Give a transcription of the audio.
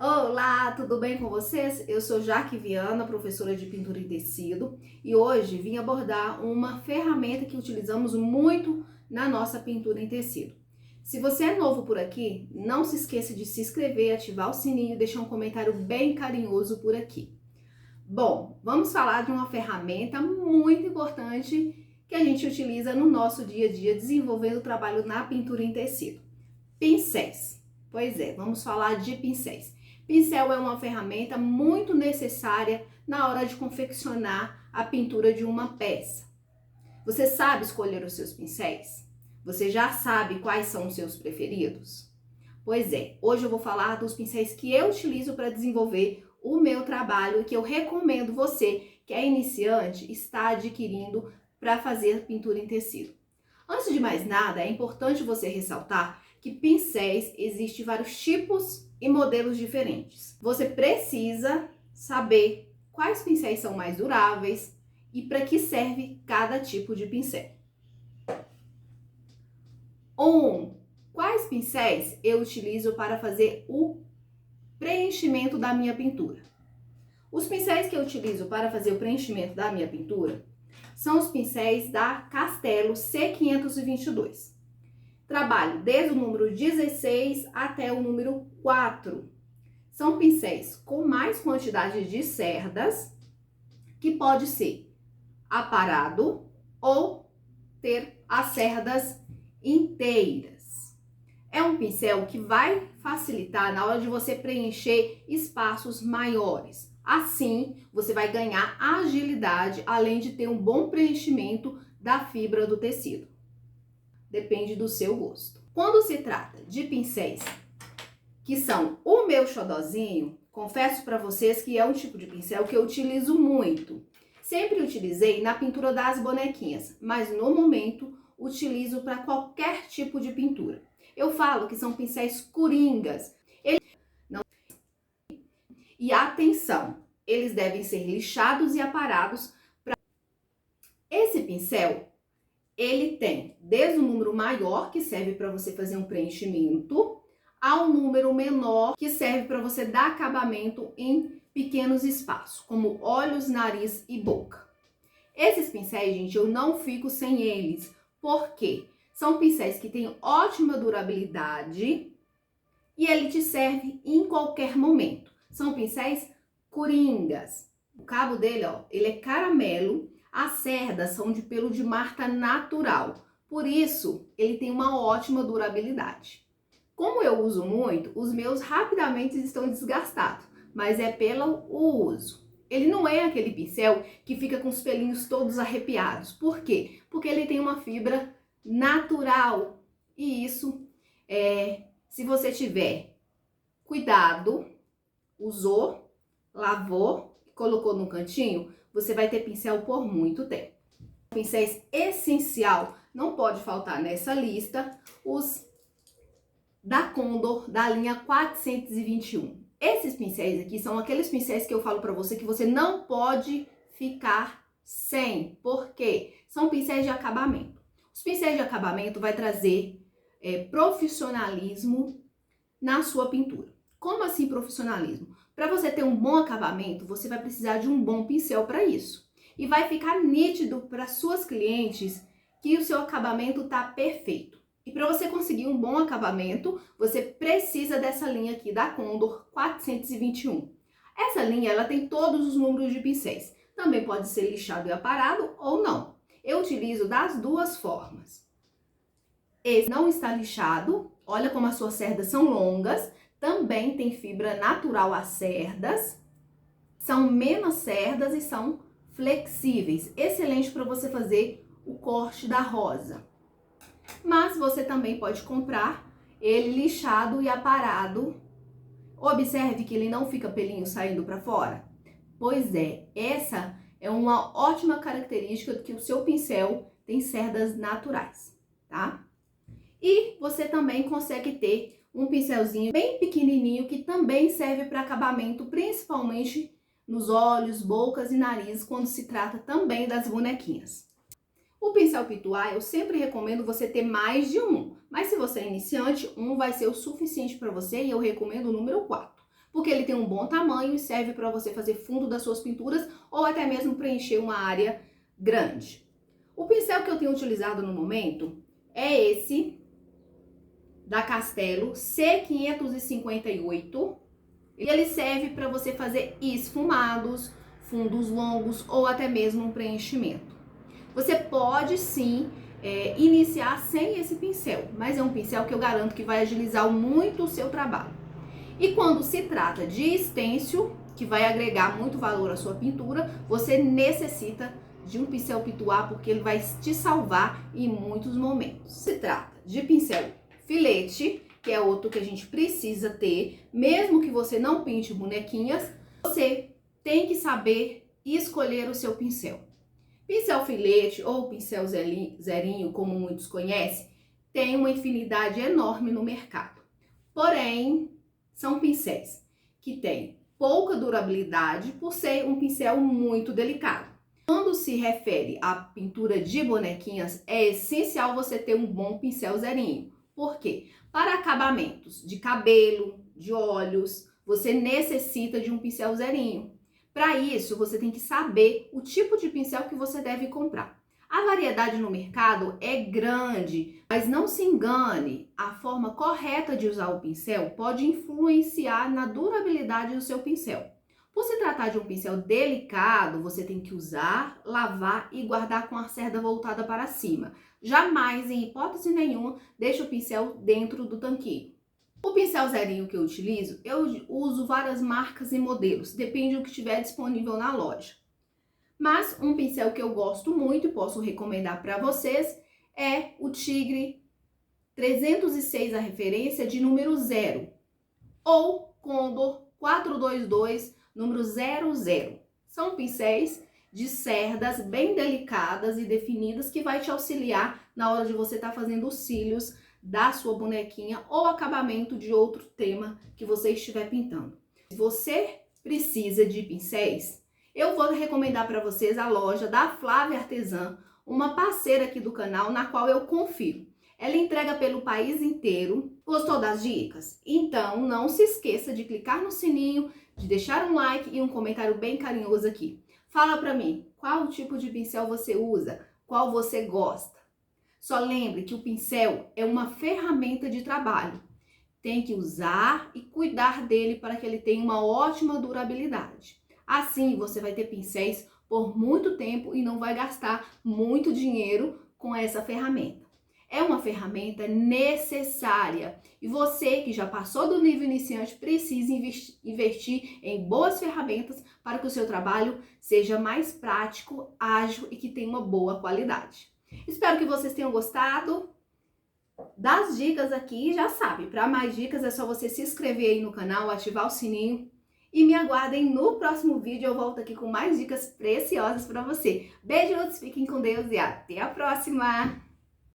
Olá, tudo bem com vocês? Eu sou Jaque Viana, professora de pintura em tecido, e hoje vim abordar uma ferramenta que utilizamos muito na nossa pintura em tecido. Se você é novo por aqui, não se esqueça de se inscrever, ativar o sininho e deixar um comentário bem carinhoso por aqui. Bom, vamos falar de uma ferramenta muito importante que a gente utiliza no nosso dia a dia desenvolvendo o trabalho na pintura em tecido. Pincéis. Pois é, vamos falar de pincéis. Pincel é uma ferramenta muito necessária na hora de confeccionar a pintura de uma peça. Você sabe escolher os seus pincéis? Você já sabe quais são os seus preferidos? Pois é, hoje eu vou falar dos pincéis que eu utilizo para desenvolver o meu trabalho e que eu recomendo você, que é iniciante, está adquirindo para fazer pintura em tecido. Antes de mais nada, é importante você ressaltar que pincéis existem vários tipos e modelos diferentes. Você precisa saber quais pincéis são mais duráveis e para que serve cada tipo de pincel. Quais pincéis eu utilizo para fazer o preenchimento da minha pintura? Os pincéis que eu utilizo para fazer o preenchimento da minha pintura são os pincéis da Castelo C522. Trabalho desde o número 16 até o número 4. São pincéis com mais quantidade de cerdas, que pode ser aparado ou ter as cerdas inteiras. É um pincel que vai facilitar na hora de você preencher espaços maiores. Assim, você vai ganhar agilidade, além de ter um bom preenchimento da fibra do tecido. Depende do seu gosto. Quando se trata de pincéis que são o meu xodozinho, confesso para vocês que é um tipo de pincel que eu utilizo muito. Sempre utilizei na pintura das bonequinhas, mas no momento utilizo para qualquer tipo de pintura. Eu falo que são pincéis coringas. E atenção, eles devem ser lixados e aparados. Esse pincel, ele tem desde o número maior, que serve para você fazer um preenchimento, ao número menor, que serve para você dar acabamento em pequenos espaços, como olhos, nariz e boca. Esses pincéis, gente, eu não fico sem eles. Por quê? São pincéis que têm ótima durabilidade e ele te serve em qualquer momento. São pincéis coringas. O cabo dele, ó, ele é caramelo. As cerdas são de pelo de marta natural, por isso ele tem uma ótima durabilidade. Como eu uso muito, os meus rapidamente estão desgastados, mas é pelo uso. Ele não é aquele pincel que fica com os pelinhos todos arrepiados. Por quê? Porque ele tem uma fibra natural. E isso, se você tiver cuidado, usou, lavou, colocou no cantinho, você vai ter pincel por muito tempo. Pincéis essencial, não pode faltar nessa lista, os da Condor, da linha 421. Esses pincéis aqui são aqueles pincéis que eu falo para você que você não pode ficar sem. Por quê? São pincéis de acabamento. Os pincéis de acabamento vai trazer profissionalismo na sua pintura. Como assim profissionalismo? Para você ter um bom acabamento, você vai precisar de um bom pincel para isso. E vai ficar nítido para suas clientes que o seu acabamento está perfeito. E para você conseguir um bom acabamento, você precisa dessa linha aqui da Condor 421. Essa linha, ela tem todos os números de pincéis. Também pode ser lixado e aparado ou não. Eu utilizo das duas formas. Esse não está lixado, olha como as suas cerdas são longas. Também tem fibra natural as cerdas, são menos cerdas e são flexíveis. Excelente para você fazer o corte da rosa. Mas você também pode comprar ele lixado e aparado. Observe que ele não fica pelinho saindo para fora. Pois é, essa é uma ótima característica de que o seu pincel tem cerdas naturais, tá? E você também consegue ter um pincelzinho bem pequenininho que também serve para acabamento, principalmente nos olhos, bocas e nariz, quando se trata também das bonequinhas. O pincel pituá, eu sempre recomendo você ter mais de um, mas se você é iniciante, um vai ser o suficiente para você e eu recomendo o número 4. porque ele tem um bom tamanho e serve para você fazer fundo das suas pinturas ou até mesmo preencher uma área grande. O pincel que eu tenho utilizado no momento é esse da Castelo C558. E ele serve para você fazer esfumados, fundos longos ou até mesmo um preenchimento. Você pode sim iniciar sem esse pincel, mas é um pincel que eu garanto que vai agilizar muito o seu trabalho. E quando se trata de stencil, que vai agregar muito valor à sua pintura, você necessita de um pincel pituá, porque ele vai te salvar em muitos momentos. Se trata de pincel filete, que é outro que a gente precisa ter, mesmo que você não pinte bonequinhas, você tem que saber escolher o seu pincel. Pincel filete ou pincel zerinho, como muitos conhecem, tem uma infinidade enorme no mercado. Porém, são pincéis que têm pouca durabilidade por ser um pincel muito delicado. Quando se refere à pintura de bonequinhas, é essencial você ter um bom pincel zerinho. Por quê? Para acabamentos de cabelo, de olhos, você necessita de um pincel zerinho. Para isso, você tem que saber o tipo de pincel que você deve comprar. A variedade no mercado é grande, mas não se engane, a forma correta de usar o pincel pode influenciar na durabilidade do seu pincel. Por se tratar de um pincel delicado, você tem que usar, lavar e guardar com a cerda voltada para cima. Jamais, em hipótese nenhuma, deixe o pincel dentro do tanquinho. O pincel zerinho que eu utilizo, eu uso várias marcas e modelos, depende do que estiver disponível na loja. Mas um pincel que eu gosto muito e posso recomendar para vocês é o Tigre 306, a referência de número 0, ou Condor 422, número 00. São pincéis de cerdas bem delicadas e definidas que vai te auxiliar na hora de você estar fazendo os cílios da sua bonequinha ou acabamento de outro tema que você estiver pintando. Se você precisa de pincéis, eu vou recomendar para vocês a loja da Flávia Artesã, uma parceira aqui do canal na qual eu confio. Ela entrega pelo país inteiro. Gostou das dicas? Então não se esqueça de clicar no sininho, de deixar um like e um comentário bem carinhoso aqui. Fala pra mim, qual tipo de pincel você usa? Qual você gosta? Só lembre que o pincel é uma ferramenta de trabalho. Tem que usar e cuidar dele para que ele tenha uma ótima durabilidade. Assim, você vai ter pincéis por muito tempo e não vai gastar muito dinheiro com essa ferramenta. É uma ferramenta necessária e você que já passou do nível iniciante precisa investir em boas ferramentas para que o seu trabalho seja mais prático, ágil e que tenha uma boa qualidade. Espero que vocês tenham gostado das dicas aqui. Já sabe, para mais dicas é só você se inscrever aí no canal, ativar o sininho e me aguardem no próximo vídeo. Eu volto aqui com mais dicas preciosas para você. Beijos, fiquem com Deus e até a próxima!